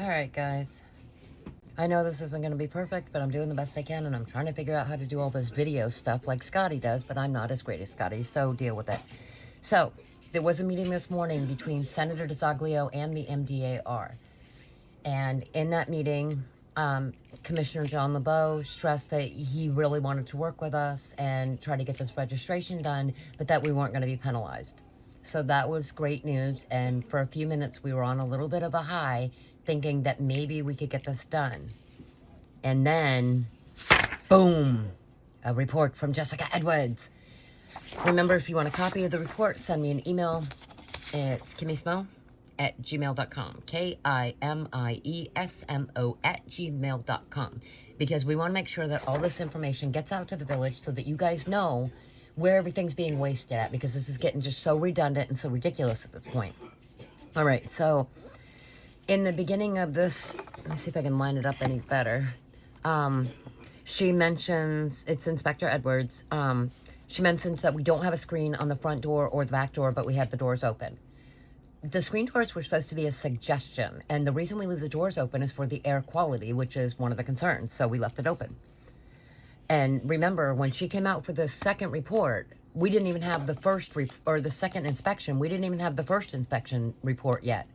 Alright guys, I know this isn't going to be perfect, but I'm doing the best I can, and I'm trying to figure out how to do all this video stuff like Scotty does, but I'm not as great as Scotty, so deal with it. So, there was a meeting this morning between Senator DeZoglio and the MDAR, and in that meeting, Commissioner John LeBeau stressed that he really wanted to work with us and try to get this registration done, but that we weren't going to be penalized. So that was great news, and for a few minutes we were on a little bit of a high, thinking that maybe we could get this done. And then, boom, a report from Jessica Edwards. Remember, if you want a copy of the report, send me an email. It's kimmysmo@gmail.com. KIMIESMO@gmail.com. Because we want to make sure that all this information gets out to the village so that you guys know where everything's being wasted at, because this is getting just so redundant and so ridiculous at this point. All right, so in the beginning of this, let me see if I can line it up any better. She mentions, it's Inspector Edwards, she mentions that we don't have a screen on the front door or the back door, but we have the doors open. The screen doors were supposed to be a suggestion, and the reason we leave the doors open is for the air quality, which is one of the concerns, so we left it open. And remember, when she came out for the second report, we didn't even have the first or the second inspection. We didn't even have the first inspection report yet.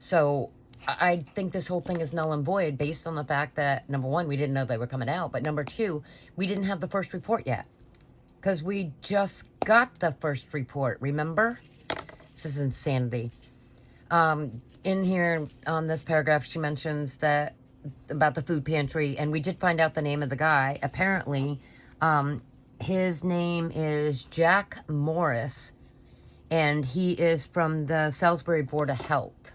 So I think this whole thing is null and void based on the fact that, number one, we didn't know they were coming out. But number two, we didn't have the first report yet. Because we just got the first report, remember? This is insanity. In here, on this paragraph, she mentions that about the food pantry, and we did find out the name of the guy. Apparently, his name is Jack Morris, and he is from the Salisbury Board of Health.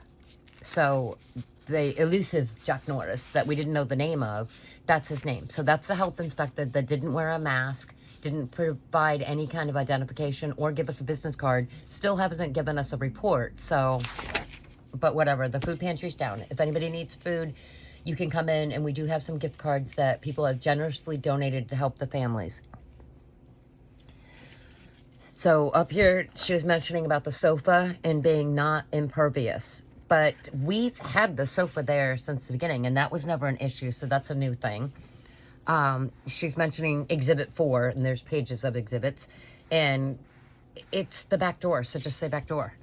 So, the elusive Jack Norris that we didn't know the name of, that's his name. So that's the health inspector that didn't wear a mask, didn't provide any kind of identification or give us a business card, still hasn't given us a report. So, but whatever, the food pantry's down. If anybody needs food, you can come in, and we do have some gift cards that people have generously donated to help the families. So up here, she was mentioning about the sofa and being not impervious. But we've had the sofa there since the beginning, and that was never an issue, so that's a new thing. She's mentioning Exhibit 4, and there's pages of exhibits, and it's the back door, so just say back door.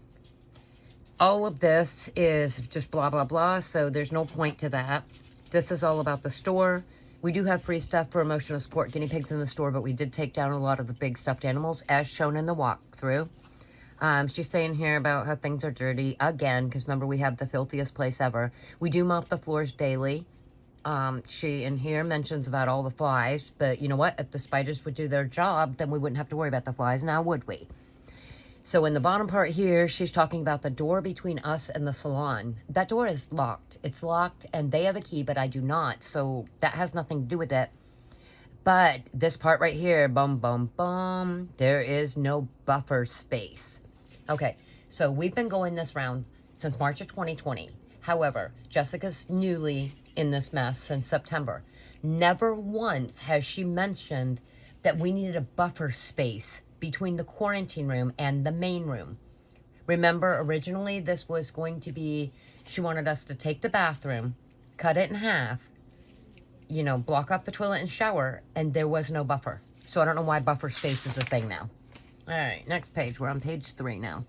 All of this is just blah, blah, blah, so there's no point to that. This is all about the store. We do have free stuff for emotional support guinea pigs in the store, but we did take down a lot of the big stuffed animals, as shown in the walkthrough. She's saying here about how things are dirty, again, because remember, we have the filthiest place ever. We do mop the floors daily. She in here mentions about all the flies, but you know what? If the spiders would do their job, then we wouldn't have to worry about the flies, now would we? So in the bottom part here, she's talking about the door between us and the salon. That door is locked. It's locked, and they have a key, but I do not. So that has nothing to do with it. But this part right here, bum, bum, bum, there is no buffer space. Okay, so we've been going this round since March of 2020. However, Jessica's newly in this mess since September. Never once has she mentioned that we needed a buffer space between the quarantine room and the main room. Remember, originally this was going to be, she wanted us to take the bathroom, cut it in half, you know, block off the toilet and shower, and there was no buffer. So I don't know why buffer space is a thing now. All right, next page. We're on page 3 now.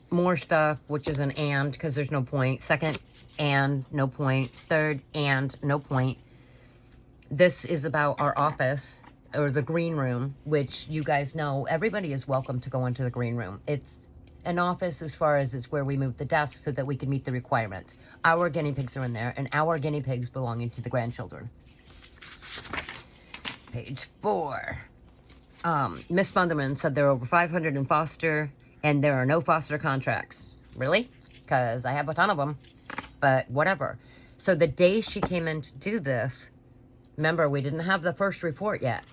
More stuff, which is an and, because there's no point. Second, and, no point. Third, and, no point. This is about our office, or the green room, which you guys know, everybody is welcome to go into the green room. It's an office as far as it's where we move the desks so that we can meet the requirements. Our guinea pigs are in there, and our guinea pigs belonging to the grandchildren. Page 4. Miss Funderman said there are over 500 in foster, and there are no foster contracts. Really? Because I have a ton of them. But whatever. So the day she came in to do this, remember, we didn't have the first report yet.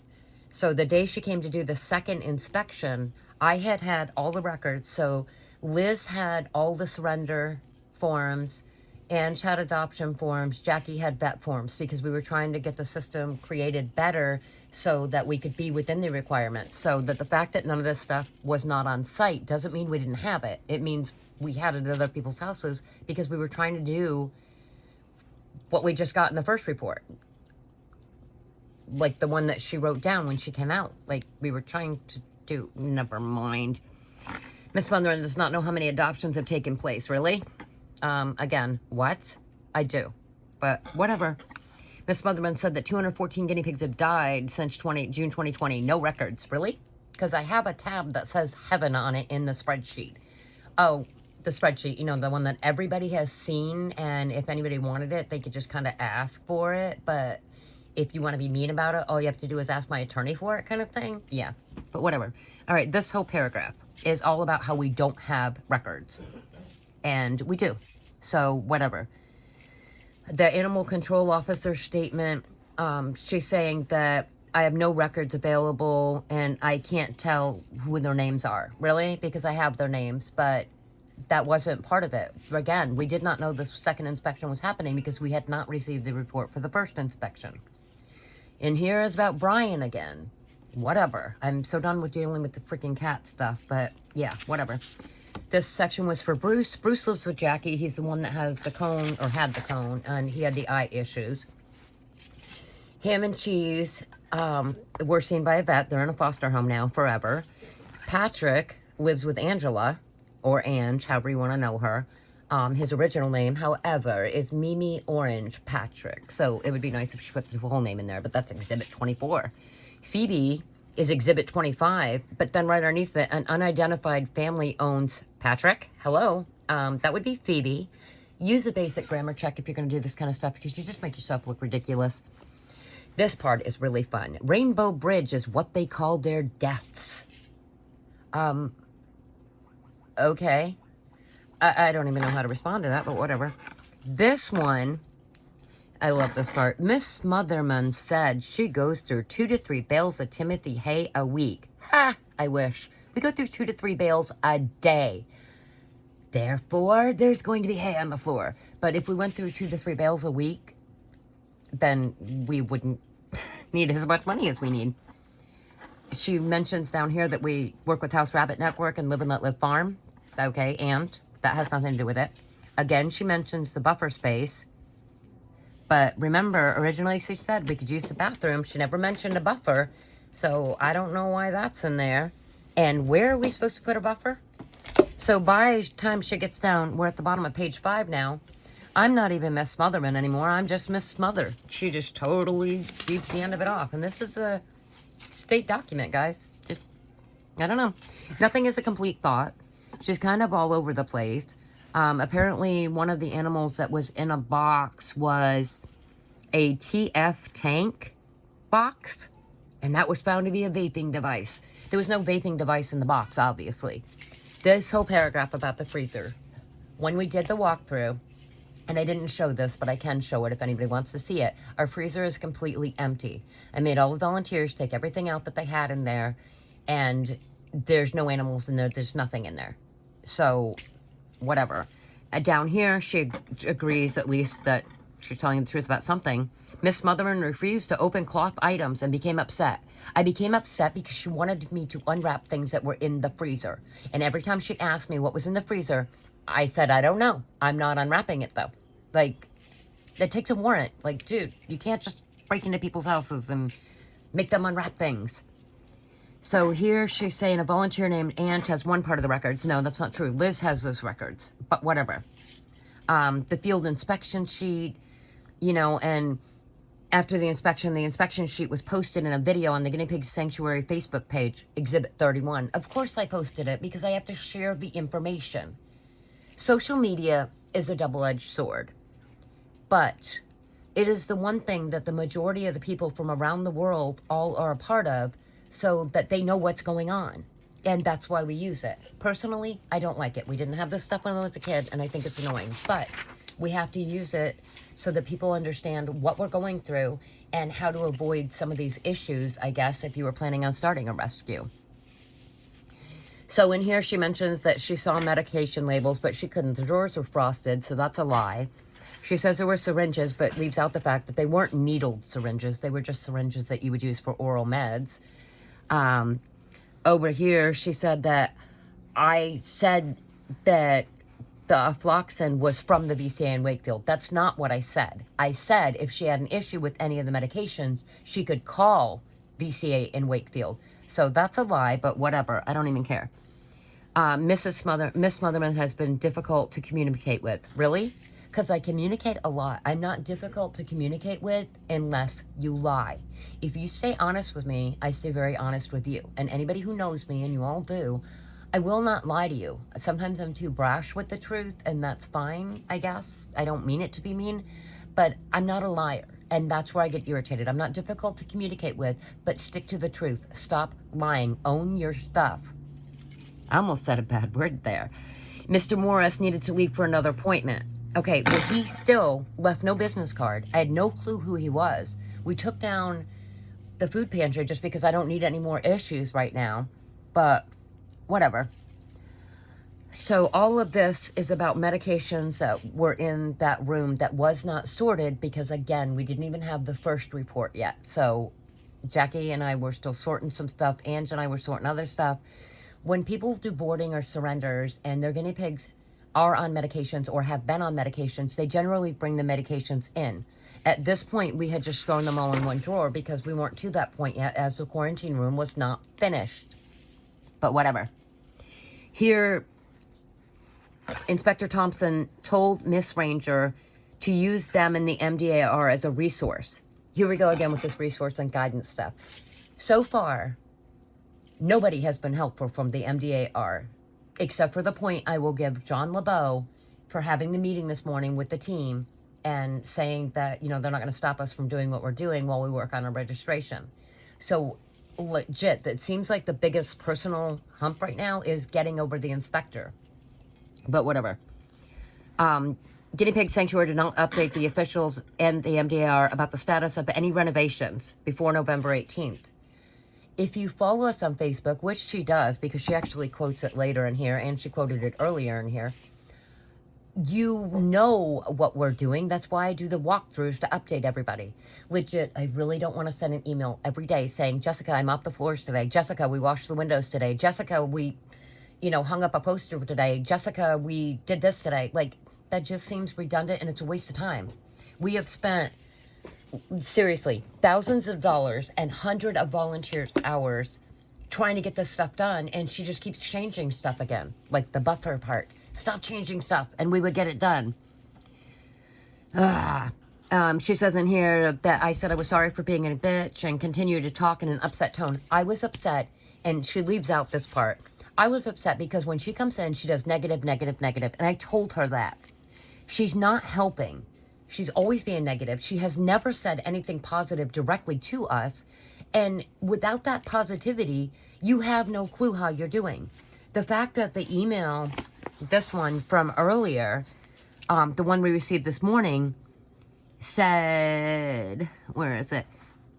So the day she came to do the second inspection, I had all the records. So Liz had all the surrender forms, and had adoption forms. Jackie had vet forms, because we were trying to get the system created better so that we could be within the requirements. So that the fact that none of this stuff was not on site doesn't mean we didn't have it. It means we had it at other people's houses because we were trying to do what we just got in the first report. Like the one that she wrote down when she came out. Like, we were trying to do... Never mind. Miss Motherman does not know how many adoptions have taken place. Really? Again, what? I do. But whatever. Miss Motherman said that 214 guinea pigs have died since June 2020. No records. Really? Because I have a tab that says heaven on it in the spreadsheet. Oh, the spreadsheet, you know, the one that everybody has seen, and if anybody wanted it, they could just kind of ask for it, but if you want to be mean about it, all you have to do is ask my attorney for it, kind of thing. Yeah, but whatever. All right, this whole paragraph is all about how we don't have records, and we do, so whatever. The animal control officer statement, she's saying that I have no records available, and I can't tell who their names are. Really? Because I have their names, but that wasn't part of it. Again, we did not know the second inspection was happening because we had not received the report for the first inspection. And here is about Brian again. Whatever. I'm so done with dealing with the freaking cat stuff, but yeah, whatever. This section was for Bruce. Bruce lives with Jackie. He's the one that has the cone, or had the cone, and he had the eye issues. Him and Cheese were seen by a vet. They're in a foster home now, forever. Patrick lives with Angela, or Ange, however you want to know her. His original name, however, is Mimi Orange Patrick. So it would be nice if she put the whole name in there, but that's Exhibit 24. Phoebe is Exhibit 25, but then right underneath it, an unidentified family owns Patrick. Hello. That would be Phoebe. Use a basic grammar check if you're going to do this kind of stuff, because you just make yourself look ridiculous. This part is really fun. Rainbow Bridge is what they call their deaths. Okay. I don't even know how to respond to that, but whatever. This one, I love this part. Miss Motherman said she goes through 2 to 3 bales of Timothy hay a week. Ha! I wish. We go through 2 to 3 bales a day. Therefore, there's going to be hay on the floor. But if we went through 2 to 3 bales a week, then we wouldn't need as much money as we need. She mentions down here that we work with House Rabbit Network and Live and Let Live Farm. Okay, and that has nothing to do with it. Again, she mentions the buffer space. But remember, originally she said we could use the bathroom. She never mentioned a buffer. So I don't know why that's in there. And where are we supposed to put a buffer? So by the time she gets down, we're at the bottom of page 5 now. I'm not even Miss Smotherman anymore. I'm just Miss Smother. She just totally keeps the end of it off. And this is a state document, guys. Just, I don't know. Nothing is a complete thought. She's kind of all over the place. Apparently, one of the animals that was in a box was a TF tank box. And that was found to be a vaping device. There was no vaping device in the box, obviously. This whole paragraph about the freezer. When we did the walkthrough, and I didn't show this, but I can show it if anybody wants to see it. Our freezer is completely empty. I made all the volunteers take everything out that they had in there, and there's no animals in there. There's nothing in there. So, whatever. Down here, she agrees at least that she's telling the truth about something. Miss Motherman refused to open cloth items and became upset. I became upset because she wanted me to unwrap things that were in the freezer. And every time she asked me what was in the freezer, I said, I don't know. I'm not unwrapping it, though. Like, that takes a warrant. Like, dude, you can't just break into people's houses and make them unwrap things. So here she's saying a volunteer named Ant has one part of the records. No, that's not true. Liz has those records. But whatever. The field inspection sheet, you know, and after the inspection sheet was posted in a video on the Guinea Pig Sanctuary Facebook page, Exhibit 31. Of course I posted it because I have to share the information. Social media is a double-edged sword, but it is the one thing that the majority of the people from around the world all are a part of so that they know what's going on, and that's why we use it. Personally, I don't like it. We didn't have this stuff when I was a kid, and I think it's annoying, but we have to use it so that people understand what we're going through and how to avoid some of these issues, I guess, if you were planning on starting a rescue. So in here, she mentions that she saw medication labels, but she couldn't. The drawers were frosted, so that's a lie. She says there were syringes, but leaves out the fact that they weren't needled syringes. They were just syringes that you would use for oral meds. Over here, she said that I said that the afloxacin was from the VCA in Wakefield. That's not what I said. I said if she had an issue with any of the medications, she could call VCA in Wakefield. So that's a lie, but whatever. I don't even care. Miss Smotherman has been difficult to communicate with. Really? Because I communicate a lot. I'm not difficult to communicate with unless you lie. If you stay honest with me, I stay very honest with you. And anybody who knows me, and you all do, I will not lie to you. Sometimes I'm too brash with the truth, and that's fine, I guess. I don't mean it to be mean, but I'm not a liar. And that's where I get irritated. I'm not difficult to communicate with, but stick to the truth. Stop lying. Own your stuff. I almost said a bad word there. Mr. Morris needed to leave for another appointment. Okay, but he still left no business card. I had no clue who he was. We took down the food pantry just because I don't need any more issues right now. But whatever. So all of this is about medications that were in that room that was not sorted because, again, we didn't even have the first report yet. So Jackie and I were still sorting some stuff. Ange and I were sorting other stuff. When people do boarding or surrenders and their guinea pigs are on medications or have been on medications, they generally bring the medications in. At this point, we had just thrown them all in one drawer because we weren't to that point yet, as the quarantine room was not finished. But whatever. Here, Inspector Thompson told Miss Ranger to use them in the MDAR as a resource. Here we go again with this resource and guidance stuff. So far, nobody has been helpful from the MDAR, except for the point I will give John LeBeau for having the meeting this morning with the team and saying that, you know, they're not going to stop us from doing what we're doing while we work on our registration. So legit, it seems like the biggest personal hump right now is getting over the inspector. But whatever. Guinea Pig Sanctuary did not update the officials and the MDAR about the status of any renovations before November 18th. If you follow us on Facebook, which she does, because she actually quotes it later in here, and she quoted it earlier in here, you know what we're doing. That's why I do the walkthroughs to update everybody. Legit, I really don't want to send an email every day saying, Jessica, I mopped the floors today. Jessica, we washed the windows today. Jessica, we, hung up a poster today. Jessica, we did this today. Like, that just seems redundant, and it's a waste of time. We have spent, seriously, thousands of dollars and hundreds of volunteer hours trying to get this stuff done, and she just keeps changing stuff again, like the buffer part. Stop changing stuff, and we would get it done. She says in here that I said I was sorry for being a bitch and continue to talk in an upset tone. I was upset, and she leaves out this part. I was upset because when she comes in, she does negative, negative, negative, and I told her that. She's not helping. She's always being negative. She has never said anything positive directly to us, and without that positivity, you have no clue how you're doing. The fact that the email, this one from earlier, the one we received this morning, said, where is it?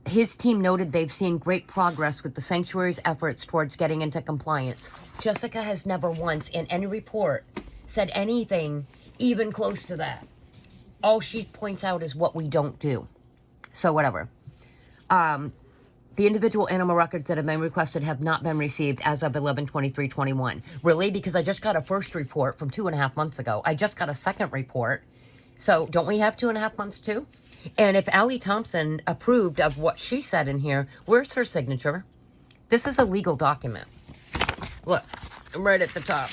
His team noted they've seen great progress with the sanctuary's efforts towards getting into compliance. Jessica has never once in any report said anything even close to that. All she points out is what we don't do. So whatever. The individual animal records that have been requested have not been received as of 11/23/21. Really? Because I just got a first report from 2.5 months ago. I just got a second report. So don't we have 2.5 months too? And if Allie Thompson approved of what she said in here, where's her signature? This is a legal document. Look, right at the top.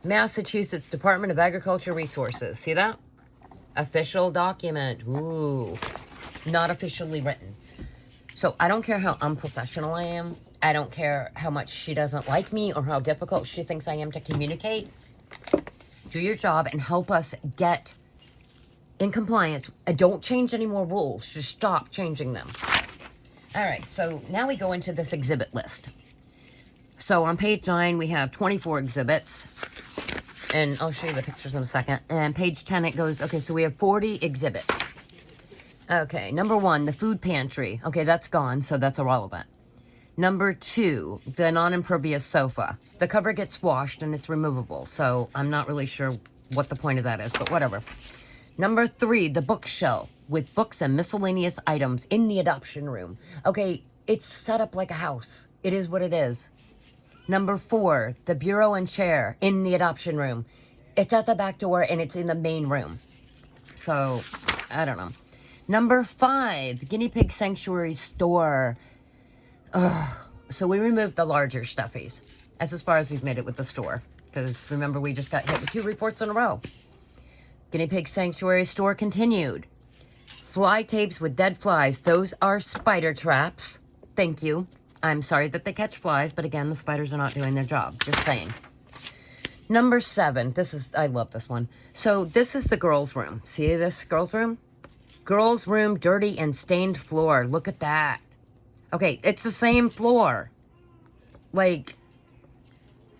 Massachusetts Department of Agriculture Resources. See that? Official document. Ooh. Not officially written. So I don't care how unprofessional I am. I don't care how much she doesn't like me or how difficult she thinks I am to communicate. Do your job and help us get in compliance. And don't change any more rules. Just stop changing them. All right, so now we go into this exhibit list. So on page 9, we have 24 exhibits. And I'll show you the pictures in a second. And page 10, it goes, okay, so we have 40 exhibits. Okay, number 1, the food pantry. Okay, that's gone, so that's irrelevant. Number 2, the non-impervious sofa. The cover gets washed and it's removable, so I'm not really sure what the point of that is, but whatever. Number 3, the bookshelf with books and miscellaneous items in the adoption room. Okay, it's set up like a house. It is what it is. Number 4, the bureau and chair in the adoption room. It's at the back door, and it's in the main room. So, I don't know. Number 5, guinea pig sanctuary store. Ugh. So we removed the larger stuffies. That's as far as we've made it with the store. Because remember, we just got hit with 2 reports in a row. Guinea pig sanctuary store continued. Fly tapes with dead flies. Those are spider traps. Thank you. I'm sorry that they catch flies, but again, the spiders are not doing their job. Just saying. Number 7. I love this one. So this is the girls' room. See this girls' room? Girls' room, dirty and stained floor. Look at that. Okay, it's the same floor. Like,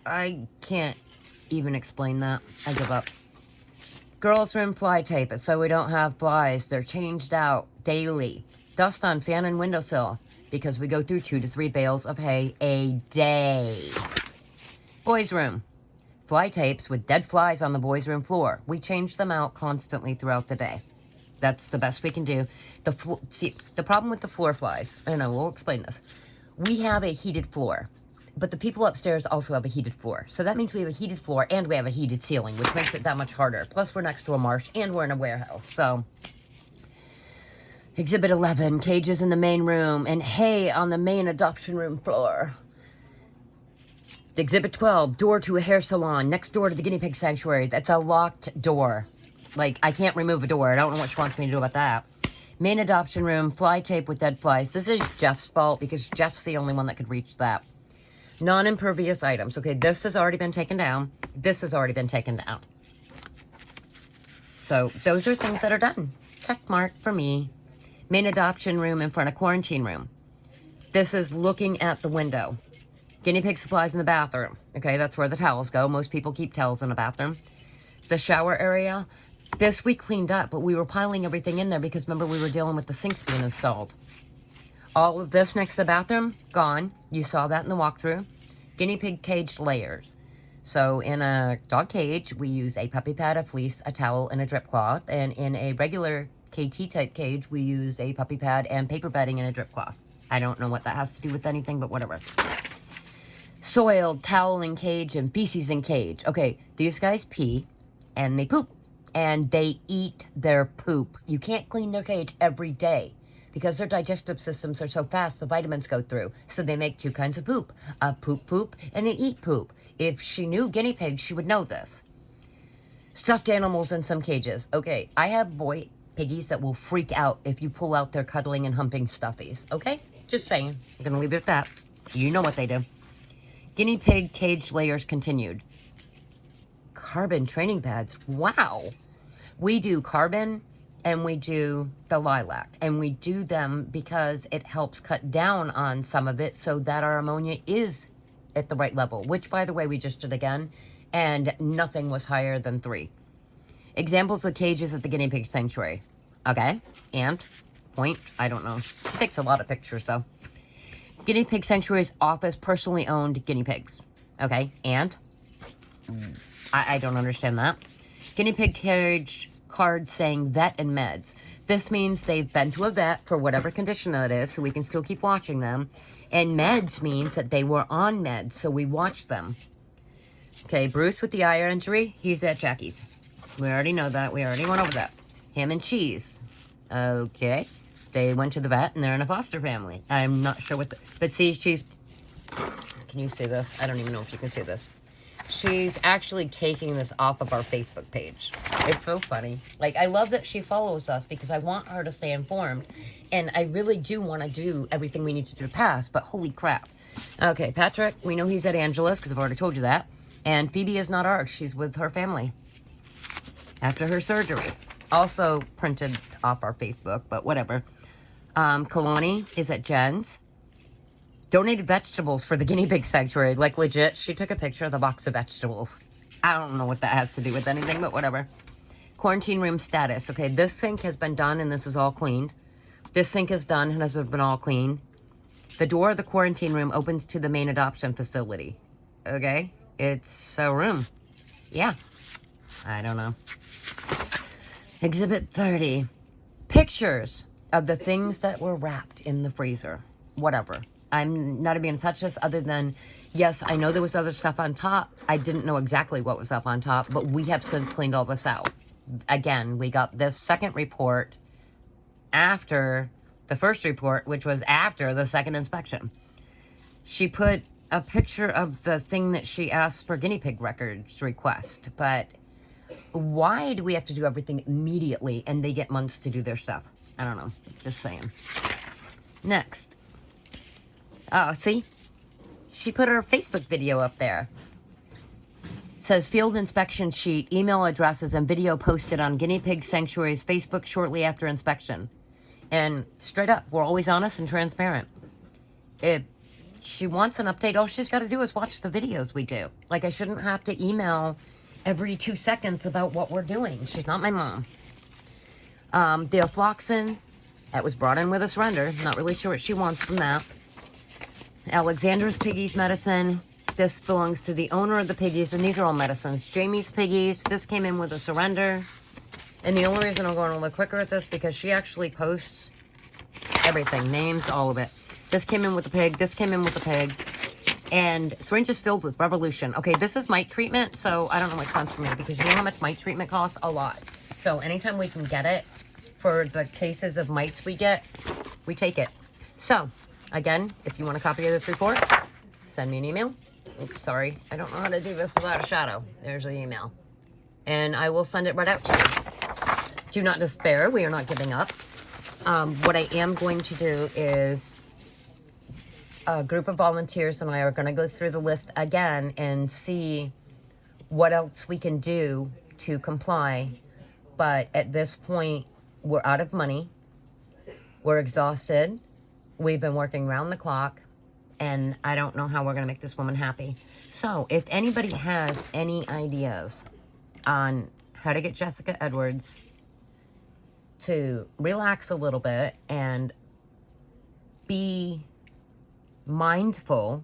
I can't even explain that. I give up. Girls' room fly tape, so we don't have flies. They're changed out daily. Dust on fan and windowsill, because we go through 2 to 3 bales of hay a day. Boys' room. Fly tapes with dead flies on the boys' room floor. We change them out constantly throughout the day. That's the best we can do. See, the problem with the floor flies, I know, we'll explain this. We have a heated floor, but the people upstairs also have a heated floor. So that means we have a heated floor and we have a heated ceiling, which makes it that much harder. Plus, we're next to a marsh and we're in a warehouse. So, Exhibit 11, cages in the main room and hay on the main adoption room floor. Exhibit 12, door to a hair salon next door to the guinea pig sanctuary. That's a locked door. Like, I can't remove a door. I don't know what she wants me to do about that. Main adoption room, fly tape with dead flies. This is Jeff's fault because Jeff's the only one that could reach that. Non-impervious items. Okay, this has already been taken down. This has already been taken down. So, those are things that are done. Check mark for me. Main adoption room in front of quarantine room. This is looking at the window. Guinea pig supplies in the bathroom. Okay, that's where the towels go. Most people keep towels in the bathroom. The shower area. This we cleaned up, but we were piling everything in there because remember we were dealing with the sinks being installed. All of this next to the bathroom, gone. You saw that in the walkthrough. Guinea pig cage layers. So in a dog cage, we use a puppy pad, a fleece, a towel, and a drip cloth. And in a regular KT type cage, we use a puppy pad and paper bedding and a drip cloth. I don't know what that has to do with anything, but whatever. Soiled towel in cage and feces in cage. Okay, these guys pee and they poop. And they eat their poop. You can't clean their cage every day because their digestive systems are so fast, the vitamins go through. So they make 2 kinds of poop. A poop poop and an eat poop. If she knew guinea pigs, she would know this. Stuffed animals in some cages. Okay, I have boy piggies that will freak out if you pull out their cuddling and humping stuffies. Okay? Just saying. I'm going to leave it at that. You know what they do. Guinea pig cage layers continued. Carbon training pads. Wow. We do carbon and we do the lilac. And we do them because it helps cut down on some of it so that our ammonia is at the right level. Which, by the way, we just did again. And nothing was higher than 3. Examples of cages at the guinea pig sanctuary. Okay. And point. I don't know. She takes a lot of pictures, though. Guinea pig sanctuary's office personally owned guinea pigs. Okay. And I don't understand that. Guinea pig cage card saying vet and meds. This means they've been to a vet for whatever condition that is, so we can still keep watching them. And meds means that they were on meds, so we watched them. Okay, Bruce with the eye injury, he's at Jackie's. We already know that. We already went over that. Ham and cheese. Okay. They went to the vet, and they're in a foster family. I'm not sure what but see, she's... Can you see this? I don't even know if you can see this. She's actually taking this off of our Facebook page. It's so funny. Like, I love that she follows us because I want her to stay informed. And I really do want to do everything we need to do to pass, but holy crap. Okay, Patrick, we know he's at Angela's because I've already told you that. And Phoebe is not ours. She's with her family after her surgery. Also printed off our Facebook, but whatever. Kalani is at Jen's. Donated vegetables for the guinea pig sanctuary. Like, legit, she took a picture of the box of vegetables. I don't know what that has to do with anything, but whatever. Quarantine room status. Okay, this sink has been done and this is all cleaned. This sink is done and has been all cleaned. The door of the quarantine room opens to the main adoption facility. Okay? It's a room. Yeah. I don't know. Exhibit 30. Pictures of the things that were wrapped in the freezer. Whatever. I'm not even going to touch this other than Yes, I know there was other stuff on top. I didn't know exactly what was up on top, but we have since cleaned all this out. Again, we got this second report after the first report, which was after the second inspection. She put a picture of the thing that she asked for guinea pig records request, but why do we have to do everything immediately and they get months to do their stuff? I don't know. Just saying. Next. Oh, see? She put her Facebook video up there. It says field inspection sheet, email addresses, and video posted on Guinea Pig Sanctuary's Facebook shortly after inspection. And straight up, we're always honest and transparent. If she wants an update, all she's got to do is watch the videos we do. Like, I shouldn't have to email every 2 seconds about what we're doing. She's not my mom. The afloxacin, that was brought in with a surrender. Not really sure what she wants from that. Alexandra's piggies medicine. This belongs to the owner of the piggies, and these are all medicines. Jamie's piggies. This came in with a surrender. And the only reason I'm going a little quicker at this, because she actually posts everything. Names, all of it. This came in with the pig. This came in with the pig. And syringes filled with Revolution. Okay, this is mite treatment, so I don't know what comes from me, because you know how much mite treatment costs? A lot. So anytime we can get it, for the cases of mites we get, we take it. So, again, if you want a copy of this report, send me an email. Oops, sorry. I don't know how to do this without a shadow. There's the email. And I will send it right out to you. Do not despair. We are not giving up. What I am going to do is a group of volunteers and I are going to go through the list again and see what else we can do to comply. But at this point, we're out of money. We're exhausted. We've been working round the clock, and I don't know how we're going to make this woman happy. So if anybody has any ideas on how to get Jessica Edwards to relax a little bit and be mindful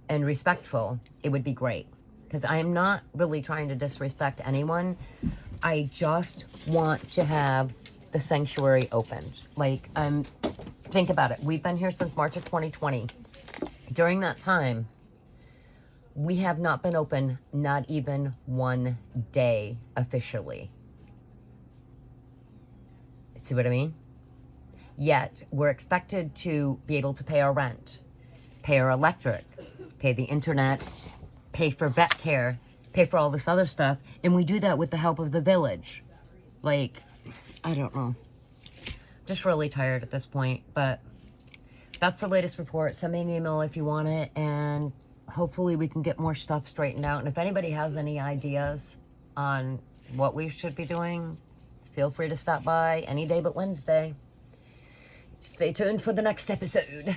and respectful, it would be great. Because I am not really trying to disrespect anyone. I just want to have the sanctuary opened. Like, think about it. We've been here since March of 2020. During that time, we have not been open not even one day officially. See what I mean? Yet, we're expected to be able to pay our rent, pay our electric, pay the internet, pay for vet care, pay for all this other stuff, and we do that with the help of the village. Like, I don't know. Just really tired at this point, but that's the latest report. Send me an email if you want it, and hopefully we can get more stuff straightened out. And if anybody has any ideas on what we should be doing, feel free to stop by any day but Wednesday. Stay tuned for the next episode.